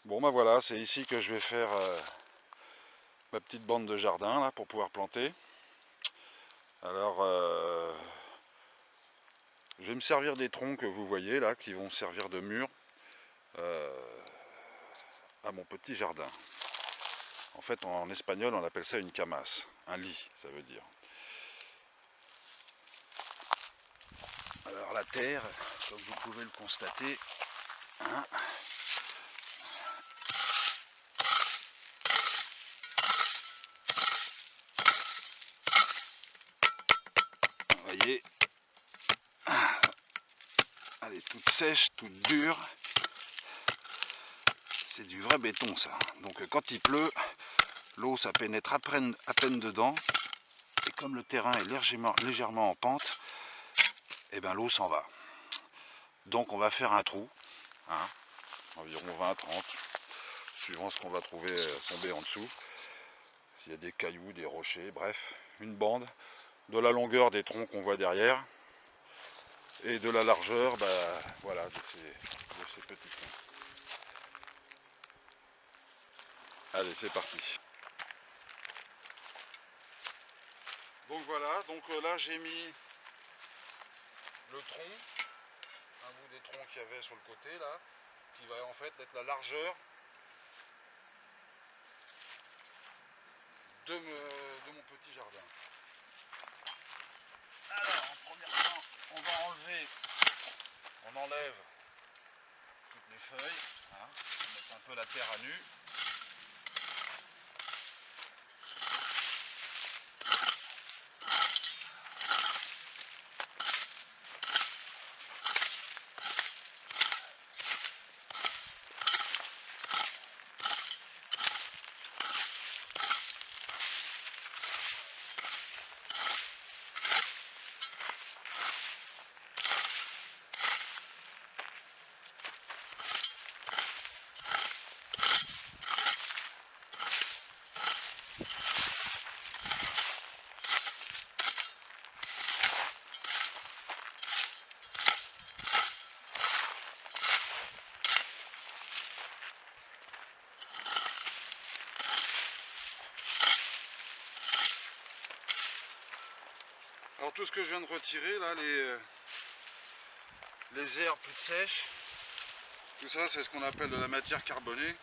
Bon bah voilà, c'est ici que je vais faire ma petite bande de jardin là pour pouvoir planter. Alors je vais me servir des troncs que vous voyez là qui vont servir de mur à mon petit jardin. En fait en espagnol on appelle ça une camas, un lit ça veut dire. Alors la terre, comme vous pouvez le constater, hein, vous voyez, elle est toute sèche, toute dure. C'est du vrai béton ça. Donc quand il pleut, l'eau ça pénètre à peine dedans. Et comme le terrain est légèrement en pente, et ben l'eau s'en va. Donc on va faire un trou, hein, environ 20-30, suivant ce qu'on va trouver tomber en dessous. S'il y a des cailloux, des rochers, bref, une bande de la longueur des troncs qu'on voit derrière et de la largeur voilà, de ces petits troncs. Allez, c'est parti. Donc voilà, donc là j'ai mis le tronc, un bout des troncs qu'il y avait sur le côté là, qui va en fait être la largeur de mon petit jardin. Alors en premier temps, on enlève toutes les feuilles, hein, on met un peu la terre à nu. Alors tout ce que je viens de retirer là, les herbes toutes sèches, tout ça c'est ce qu'on appelle de la matière carbonée.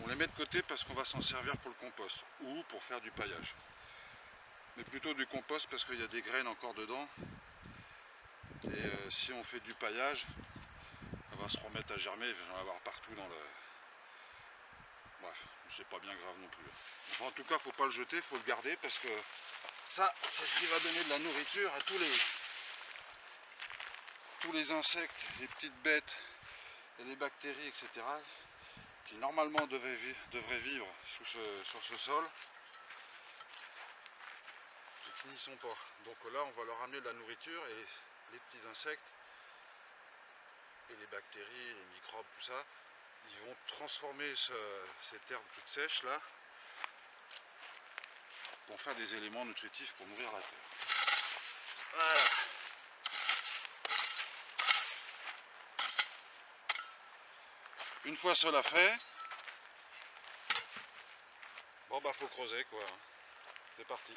On les met de côté parce qu'on va s'en servir pour le compost ou pour faire du paillage. Mais plutôt du compost parce qu'il y a des graines encore dedans. Et si on fait du paillage, elle va se remettre à germer, il va y en avoir partout dans le... Bref, c'est pas bien grave non plus. Enfin, en tout cas, faut pas le jeter, faut le garder parce que ça, c'est ce qui va donner de la nourriture à tous les insectes, les petites bêtes et les bactéries, etc. qui normalement devraient vivre sur ce sol et qui n'y sont pas. Donc là, on va leur amener de la nourriture et les petits insectes et les bactéries, les microbes, tout ça, ils vont transformer cette herbe toute sèche là pour faire des éléments nutritifs pour nourrir la terre. Voilà. Une fois cela fait, bon bah faut creuser quoi. C'est parti.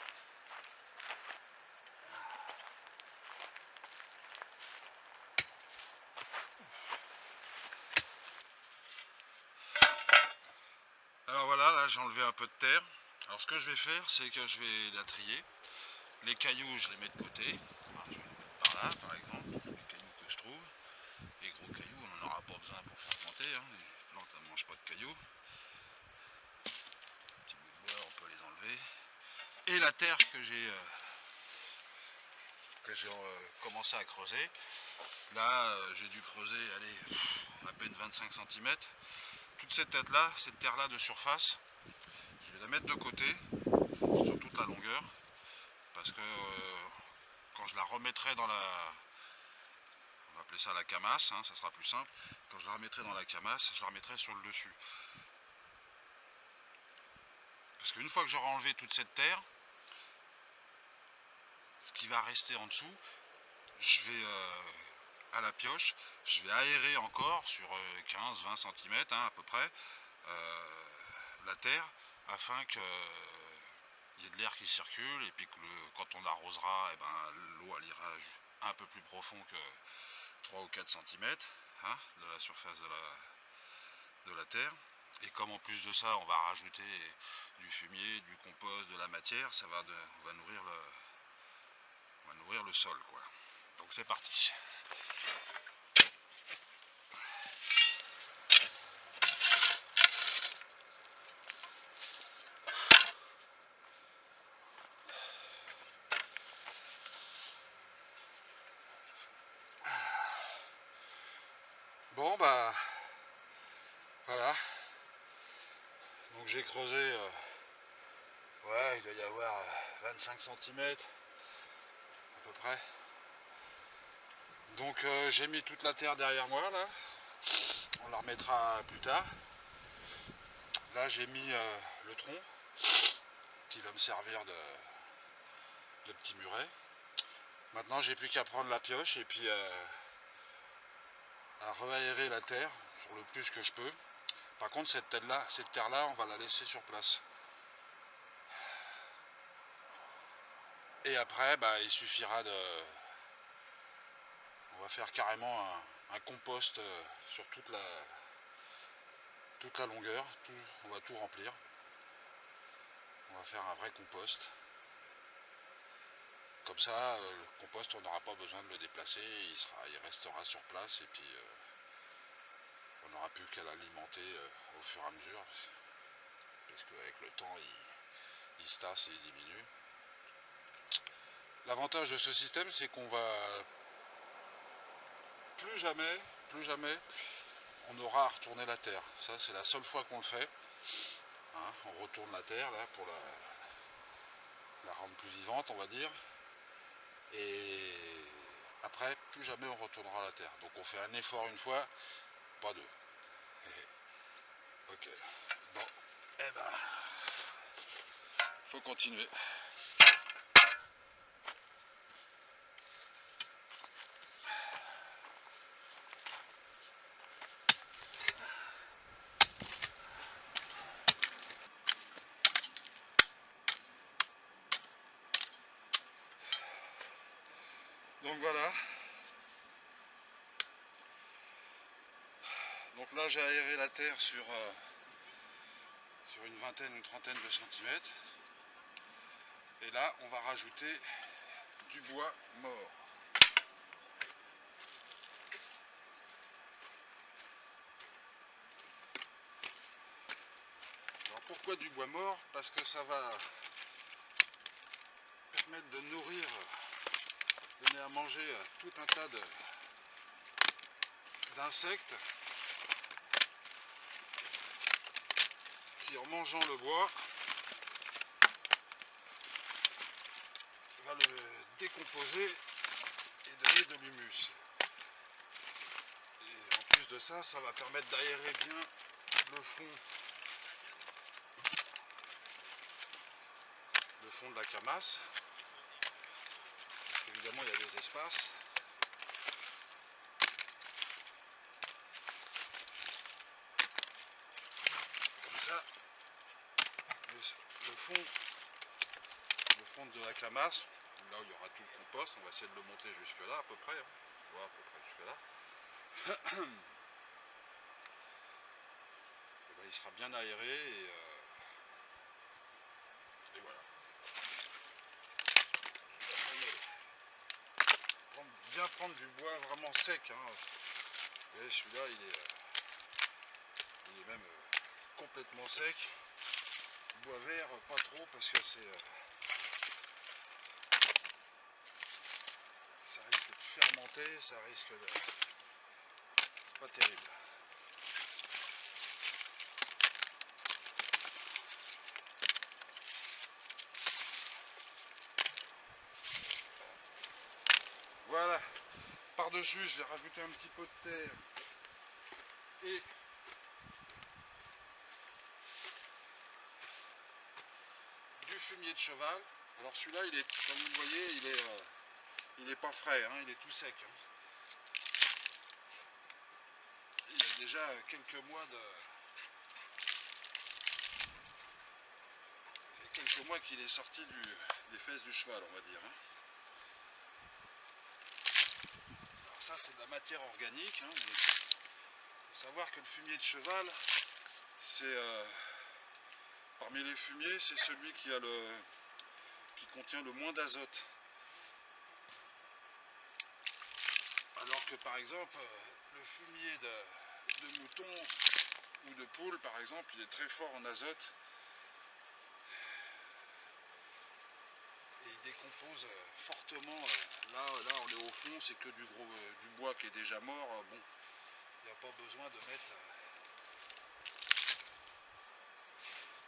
Alors voilà, là j'ai enlevé un peu de terre. Alors ce que je vais faire, c'est que je vais la trier. Les cailloux, je les mets de côté. Alors, je vais les mettre par là, par exemple. Les cailloux que je trouve. Les gros cailloux, on n'en aura pas besoin pour faire planter. Hein. Les plantes, elles ne mangent pas de cailloux. Les petits bouts de bois, on peut les enlever. Et la terre que j'ai commencé à creuser. Là, j'ai dû creuser, allez, à peine 25 cm. Toute cette terre-là de surface, je vais la mettre de côté, sur toute la longueur. Parce que quand je la remettrai dans la... On va appeler ça la camasse, hein, ça sera plus simple. Quand je la remettrai dans la camasse, je la remettrai sur le dessus. Parce qu'une fois que j'aurai enlevé toute cette terre, ce qui va rester en dessous, je vais à la pioche, je vais aérer encore sur 15-20 cm à peu près la terre, afin qu'il y ait de l'air qui circule, et puis que quand on arrosera, eh ben, l'eau elle ira un peu plus profond que 3 ou 4 cm de la surface de la terre. Et comme en plus de ça on va rajouter du fumier, du compost, de la matière, ça va, va nourrir le sol, quoi. Donc c'est parti. Bon bah voilà. Donc j'ai creusé, ouais, il doit y avoir 25 cm à peu près. Donc j'ai mis toute la terre derrière moi là. On la remettra plus tard. Là j'ai mis le tronc qui va me servir de petit muret. Maintenant j'ai plus qu'à prendre la pioche et puis à re-aérer la terre sur le plus que je peux. Par contre cette terre là on va la laisser sur place. Et après bah, il suffira on va faire carrément un compost sur toute la longueur, on va tout remplir. On va faire un vrai compost. Comme ça, le compost, on n'aura pas besoin de le déplacer, il restera sur place, et puis on n'aura plus qu'à l'alimenter au fur et à mesure, parce qu'avec le temps, il se tasse et il diminue. L'avantage de ce système, c'est qu'on va plus jamais, on aura à retourner la terre. Ça, c'est la seule fois qu'on le fait. On retourne la terre là pour la rendre plus vivante, on va dire. Et après, plus jamais on retournera la terre. Donc on fait un effort une fois, pas deux. Ok. Bon, eh ben, faut continuer. Donc voilà. Donc là j'ai aéré la terre sur une vingtaine, une trentaine de centimètres. Et là on va rajouter du bois mort. Alors pourquoi du bois mort? Parce que ça va permettre de nourrir, donner à manger tout un tas d'insectes qui, en mangeant le bois, va le décomposer et donner de l'humus. Et en plus de ça, ça va permettre d'aérer bien le fond de la camasse. Évidemment, il y a des espaces. Comme ça, le fond de la camasse, là où il y aura tout le compost, on va essayer de le monter jusque là à peu près. On voit à peu près jusque là. Et ben, il sera bien aéré et voilà. Bien prendre du bois vraiment sec. Et celui-là, il est même complètement sec. Bois vert, pas trop, parce que ça risque de fermenter, ça risque de... C'est pas terrible. Voilà. Par-dessus, je vais rajouter un petit peu de terre et du fumier de cheval. Alors celui-là, il est, comme vous le voyez, il est pas frais, hein, il est tout sec. Hein. Il a déjà quelques mois qu'il est sorti des fesses du cheval, on va dire. Hein. Alors ça, c'est de la matière organique. Hein, il faut savoir que le fumier de cheval, c'est parmi les fumiers, c'est celui qui contient le moins d'azote. Alors que par exemple, le fumier de mouton ou de poule, par exemple, il est très fort en azote. Et il décompose fortement. Là, on est au fond, c'est que du bois qui est déjà mort. Bon, il n'y a pas besoin de mettre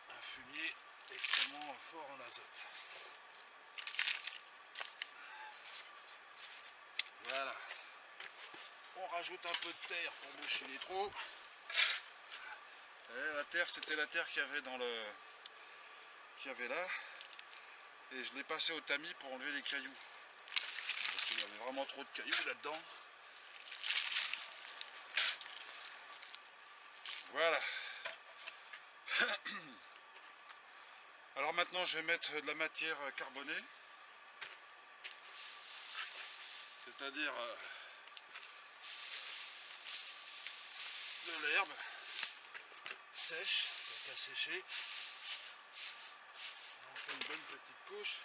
un fumier extrêmement fort en azote. Voilà. On rajoute un peu de terre pour boucher les trous. Et la terre, c'était la terre qu'il y avait là. Et je l'ai passé au tamis pour enlever les cailloux. Parce qu'il y avait vraiment trop de cailloux là-dedans. Voilà. Alors maintenant, je vais mettre de la matière carbonée. C'est-à-dire de l'herbe sèche, qui a séché. On fait une bonne petite couche.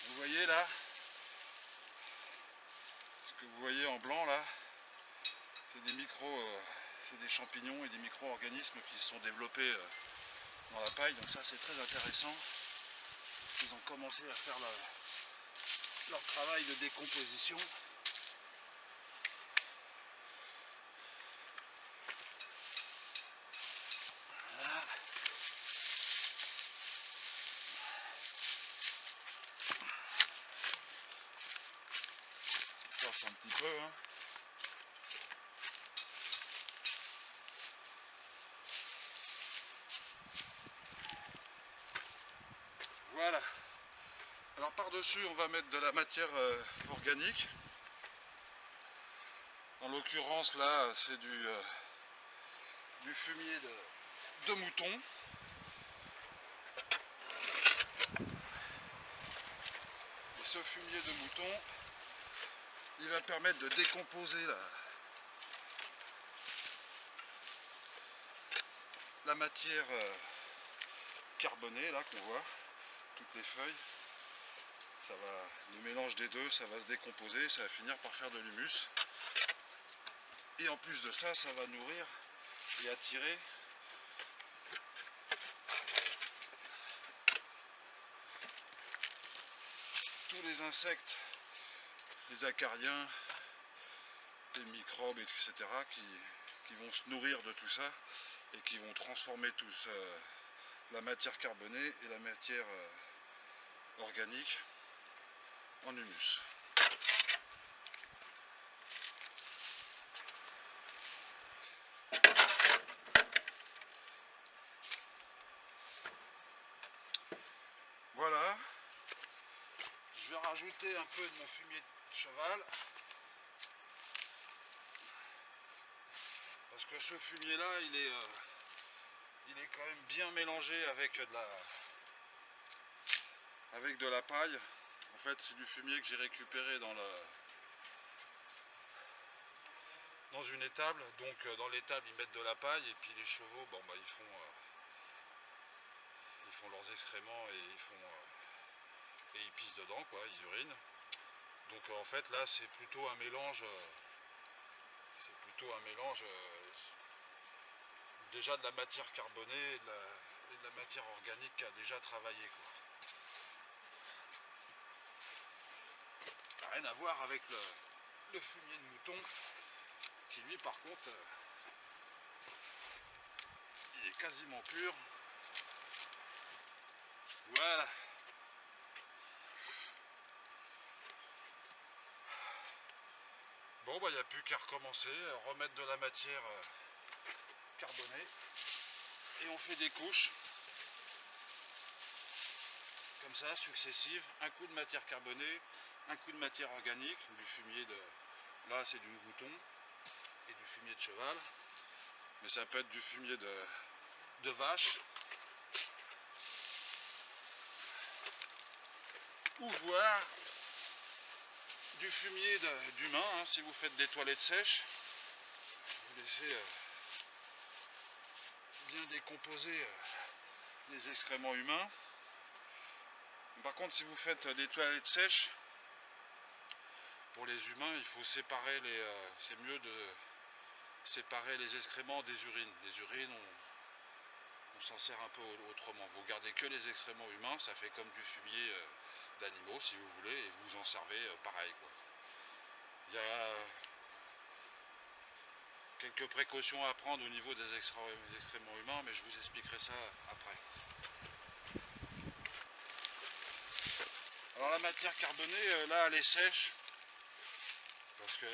Vous voyez là, ce que vous voyez en blanc là, c'est des champignons et des micro-organismes qui se sont développés dans la paille. Donc ça, c'est très intéressant. Ils ont commencé à faire leur travail de décomposition. Voilà. Ça passe un petit peu. Hein. Voilà. Alors par-dessus, on va mettre de la matière organique. En l'occurrence, là, c'est du fumier de mouton. Et ce fumier de mouton, il va permettre de décomposer la matière carbonée, là, qu'on voit, toutes les feuilles. Le mélange des deux, ça va se décomposer, ça va finir par faire de l'humus. Et en plus de ça, ça va nourrir et attirer tous les insectes, les acariens, les microbes, etc. qui vont se nourrir de tout ça et qui vont transformer la matière carbonée et la matière organique en humus. Voilà. Je vais rajouter un peu de mon fumier de cheval. Parce que ce fumier là, il est quand même bien mélangé avec de la paille. En fait, c'est du fumier que j'ai récupéré dans une étable. Donc dans l'étable, ils mettent de la paille et puis les chevaux, bon, bah, ils font leurs excréments et ils pissent dedans, quoi, ils urinent. Donc en fait là, c'est plutôt un mélange. Déjà de la matière carbonée et de la matière organique qui a déjà travaillé, quoi. Rien à voir avec le fumier de mouton qui lui par contre il est quasiment pur. Voilà. Bon, bah, il n'y a plus qu'à recommencer, remettre de la matière carbonée. Et on fait des couches, comme ça, successives. Un coup de matière carbonée, un coup de matière organique, du fumier de... Là, c'est du mouton et du fumier de cheval. Mais ça peut être du fumier de vache. Ou voire du fumier d'humain, hein, si vous faites des toilettes sèches. Vous laissez bien décomposer les excréments humains. Par contre, si vous faites des toilettes sèches, pour les humains, il faut séparer c'est mieux de séparer les excréments des urines. Les urines, on s'en sert un peu autrement. Vous gardez que les excréments humains, ça fait comme du fumier d'animaux, si vous voulez, et vous en servez pareil, quoi. Il y a quelques précautions à prendre au niveau des excréments humains, mais je vous expliquerai ça après. Alors la matière carbonée, là, elle est sèche, parce que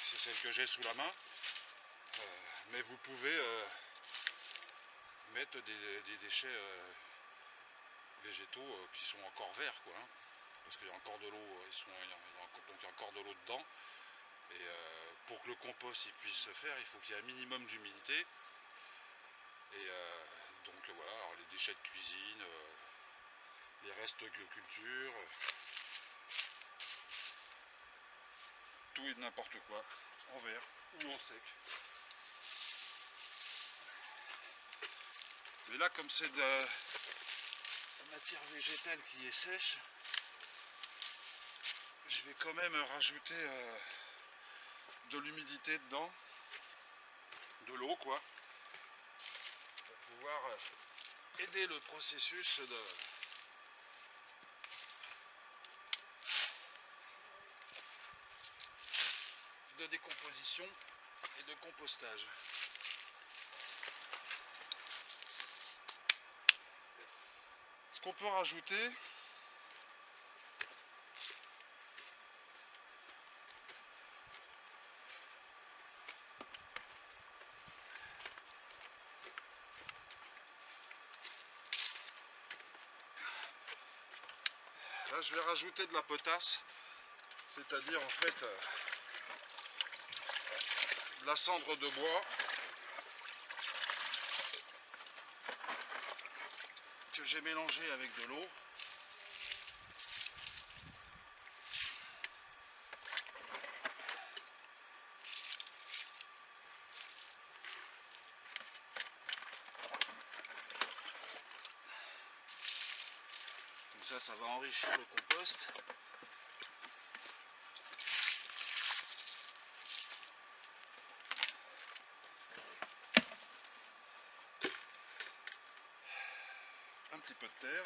c'est celle que j'ai sous la main, mais vous pouvez mettre des déchets végétaux qui sont encore verts, quoi, hein, parce qu'il y a encore de l'eau, donc il y a encore de l'eau dedans. Et pour que le compost puisse se faire, il faut qu'il y ait un minimum d'humidité. Et donc voilà, alors les déchets de cuisine, les restes de culture, tout et n'importe quoi, en verre ou en sec. Mais là, comme c'est de la matière végétale qui est sèche, je vais quand même rajouter de l'humidité dedans, de l'eau, quoi, pour pouvoir aider le processus de décomposition et de compostage. Ce qu'on peut rajouter, là je vais rajouter de la potasse, c'est-à-dire en fait de la cendre de bois que j'ai mélangé avec de l'eau. Comme ça va enrichir le compost. Un petit peu de terre.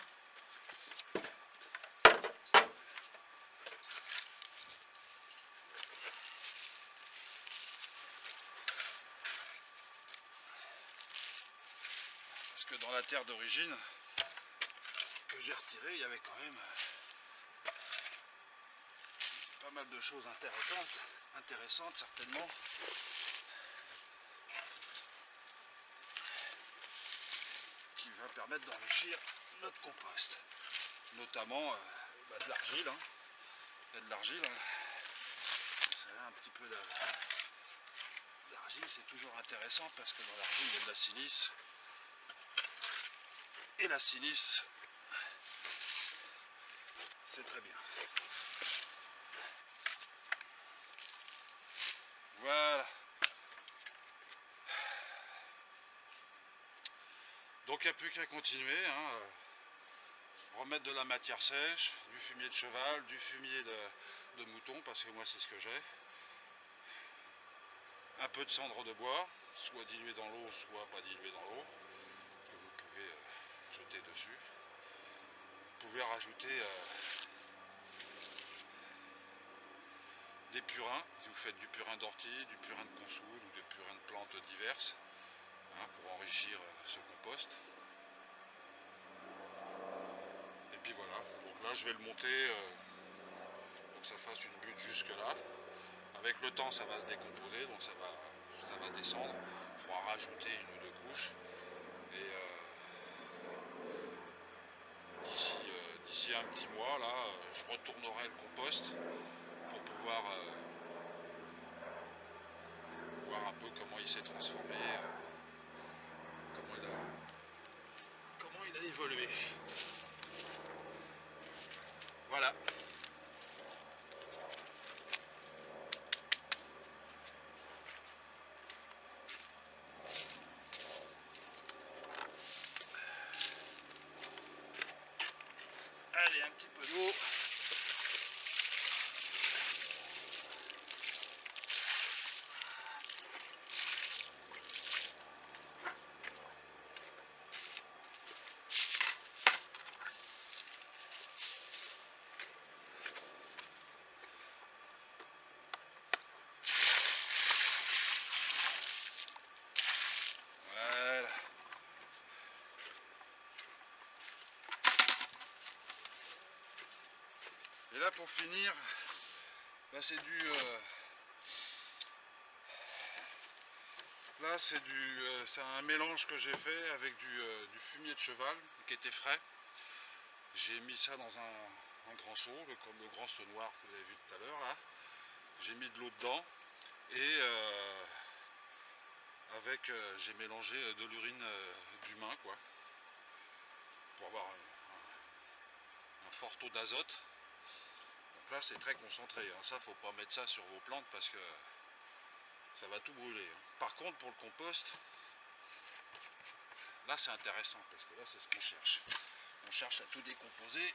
Parce que dans la terre d'origine que j'ai retirée, il y avait quand même pas mal de choses intéressantes certainement. Qui va permettre d'enrichir notre compost. Notamment de l'argile. Hein. Il y a de l'argile. Hein. C'est un petit peu d'argile, c'est toujours intéressant parce que dans l'argile il y a de la silice. Et la silice, c'est très bien. Voilà. Donc il n'y a plus qu'à continuer. Hein. Remettre de la matière sèche, du fumier de cheval, du fumier de mouton, parce que moi c'est ce que j'ai. Un peu de cendre de bois, soit dilué dans l'eau, soit pas dilué dans l'eau, que vous pouvez jeter dessus. Vous pouvez rajouter des purins, si vous faites du purin d'ortie, du purin de consoude ou des purins de plantes diverses, hein, pour enrichir ce compost. Et puis voilà, donc là je vais le monter pour que ça fasse une butte jusque là, Avec le temps, ça va se décomposer, donc ça va descendre. Il faudra rajouter une ou deux couches. Et d'ici un petit mois, là, je retournerai le compost pour pouvoir voir un peu comment il s'est transformé, comment il a évolué. Voilà. Allez, un petit peu d'eau. Voilà. Et là, pour finir, là c'est c'est un mélange que j'ai fait avec du fumier de cheval qui était frais. J'ai mis ça dans un grand seau, comme le grand seau noir que vous avez vu tout à l'heure là. J'ai mis de l'eau dedans et j'ai mélangé de l'urine d'humain quoi, pour avoir un fort taux d'azote. Donc là c'est très concentré, hein. Ça faut pas mettre ça sur vos plantes parce que ça va tout brûler, hein. Par contre pour le compost, là c'est intéressant parce que là c'est ce qu'on cherche. On cherche à tout décomposer.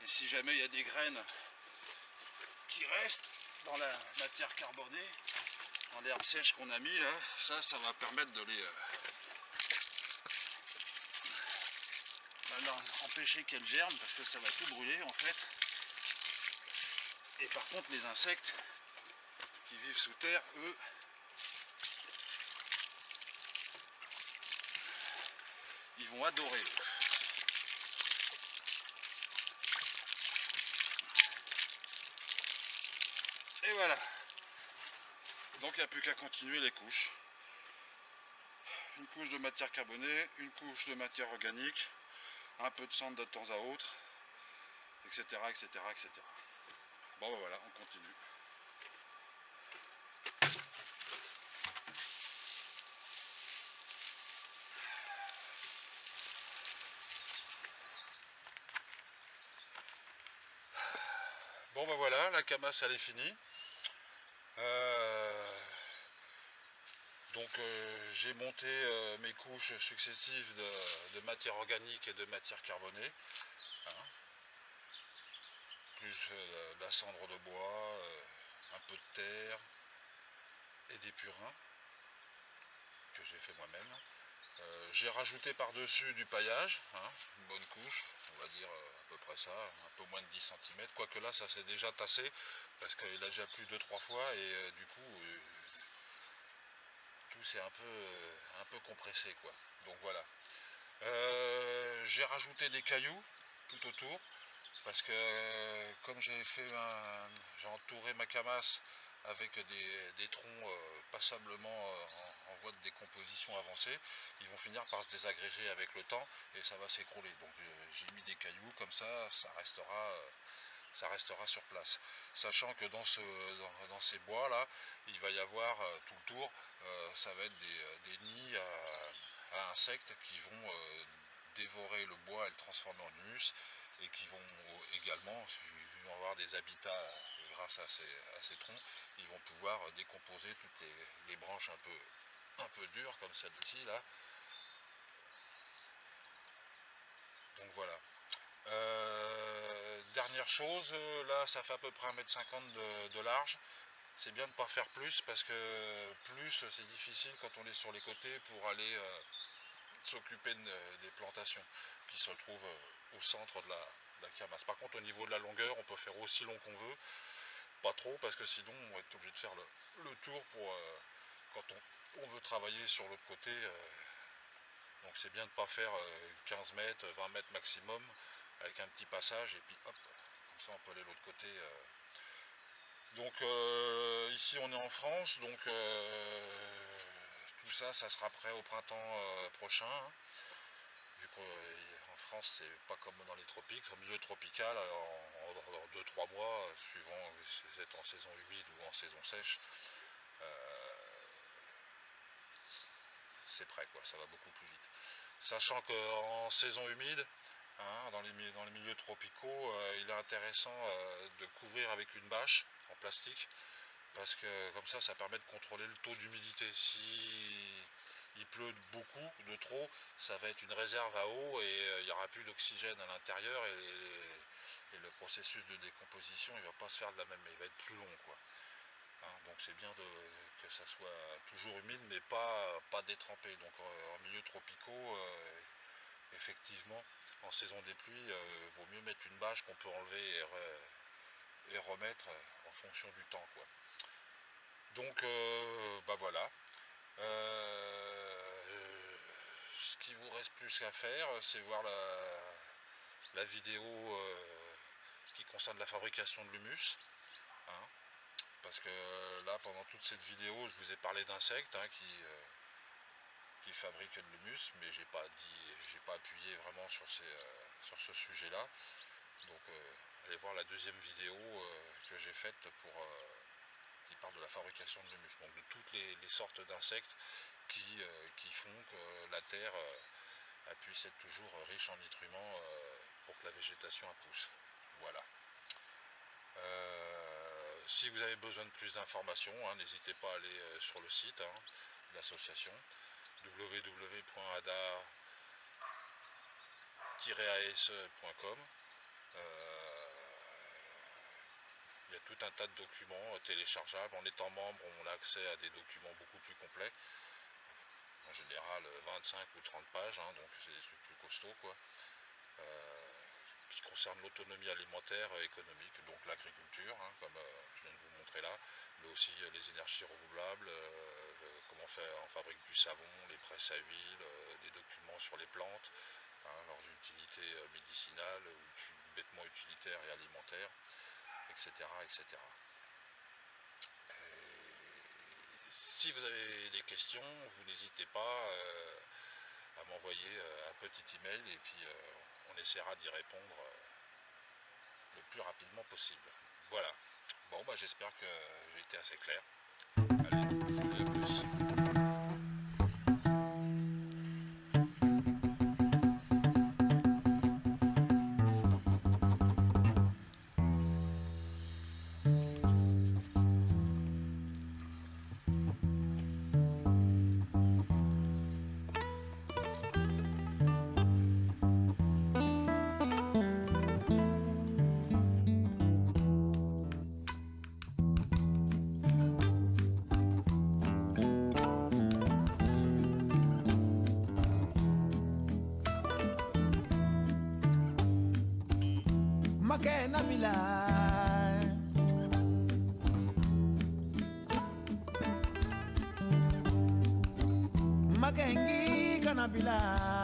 Et si jamais il y a des graines qui restent dans la matière carbonée, dans l'herbe sèche qu'on a mis là, ça va permettre de les empêcher qu'elles germent parce que ça va tout brûler en fait. Et par contre les insectes qui vivent sous terre, eux, ils vont adorer. Et voilà. Donc il n'y a plus qu'à continuer les couches. Une couche de matière carbonée, une couche de matière organique, un peu de cendre de temps à autre, etc. etc., etc. Bon ben voilà, on continue. Bon ben voilà, la camasse elle est finie. Donc j'ai monté mes couches successives de matière organique et de matière carbonée, hein, plus de la cendre de bois, un peu de terre et des purins que j'ai fait moi-même. J'ai rajouté par-dessus du paillage, hein, une bonne couche, on va dire à peu près ça, un peu moins de 10 cm, quoique là ça s'est déjà tassé parce qu'il a déjà plu 2-3 fois et du coup tout s'est un peu compressé quoi. Donc voilà. J'ai rajouté des cailloux tout autour parce que comme j'ai entouré ma camasse avec des troncs passablement en voie de décomposition avancée, ils vont finir par se désagréger avec le temps et ça va s'écrouler. Donc j'ai mis des cailloux comme ça restera sur place. Sachant que dans ces bois là, il va y avoir tout le tour, ça va être des nids à insectes qui vont dévorer le bois et le transformer en humus et qui vont également, ils vont avoir des habitats grâce à ces troncs, ils vont pouvoir décomposer toutes les branches un peu dures comme celle-ci là. Donc voilà. Dernière chose, là ça fait à peu près 1,50 m de large. C'est bien de ne pas faire plus parce que plus c'est difficile quand on est sur les côtés pour aller s'occuper des plantations qui se retrouvent au centre de la camasse. Par contre au niveau de la longueur on peut faire aussi long qu'on veut, pas trop parce que sinon on va être obligé de faire le tour quand on veut travailler sur l'autre côté. Donc c'est bien de ne pas faire 15 mètres, 20 mètres maximum, avec un petit passage, et puis hop, comme ça on peut aller de l'autre côté. Donc ici on est en France, donc tout ça, ça sera prêt au printemps prochain. Hein. Vu qu'en France c'est pas comme dans les tropiques, en milieu tropical, en 2-3 mois, suivant si vous êtes en saison humide ou en saison sèche, c'est prêt quoi, ça va beaucoup plus vite. Sachant qu'en saison humide, hein, dans les milieux tropicaux, il est intéressant de couvrir avec une bâche en plastique, parce que comme ça permet de contrôler le taux d'humidité. Si il pleut beaucoup, de trop, ça va être une réserve à eau et il n'y aura plus d'oxygène à l'intérieur, et le processus de décomposition il va pas se faire de la même, il va être plus long quoi. Hein, donc c'est bien que ça soit toujours humide mais pas détrempé. Donc en milieu tropicaux, effectivement en saison des pluies, vaut mieux mettre une bâche qu'on peut enlever et remettre en fonction du temps quoi. Donc bah voilà. Ce qui vous reste plus à faire, c'est voir la vidéo qui concerne la fabrication de l'humus. Hein, parce que là, pendant toute cette vidéo, je vous ai parlé d'insectes hein, qui fabriquent de l'humus, mais j'ai pas appuyé vraiment sur ce sujet-là. Donc, allez voir la deuxième vidéo que j'ai faite qui parle de la fabrication de l'humus. Donc, de toutes les sortes d'insectes qui font que la terre puisse être toujours riche en nutriments pour que la végétation pousse. Voilà. Si vous avez besoin de plus d'informations, hein, n'hésitez pas à aller sur le site hein, de l'association www.ada-ase.com. Il y a tout un tas de documents téléchargeables. En étant membre, on a accès à des documents beaucoup plus complets. En général 25 ou 30 pages, hein, donc c'est des trucs plus costauds quoi. Qui concerne l'autonomie alimentaire et économique, donc l'agriculture, hein, comme je viens de vous montrer là, mais aussi les énergies renouvelables, comment on fabrique du savon, les presses à huile, des documents sur les plantes, hein, leurs utilités médicinales, bêtement utilitaires et alimentaires, etc. etc. Si vous avez des questions, vous n'hésitez pas à m'envoyer un petit email et puis on essaiera d'y répondre le plus rapidement possible. Voilà. Bon, bah j'espère que j'ai été assez clair. Allez, à plus. Makena bila Makengi kana bila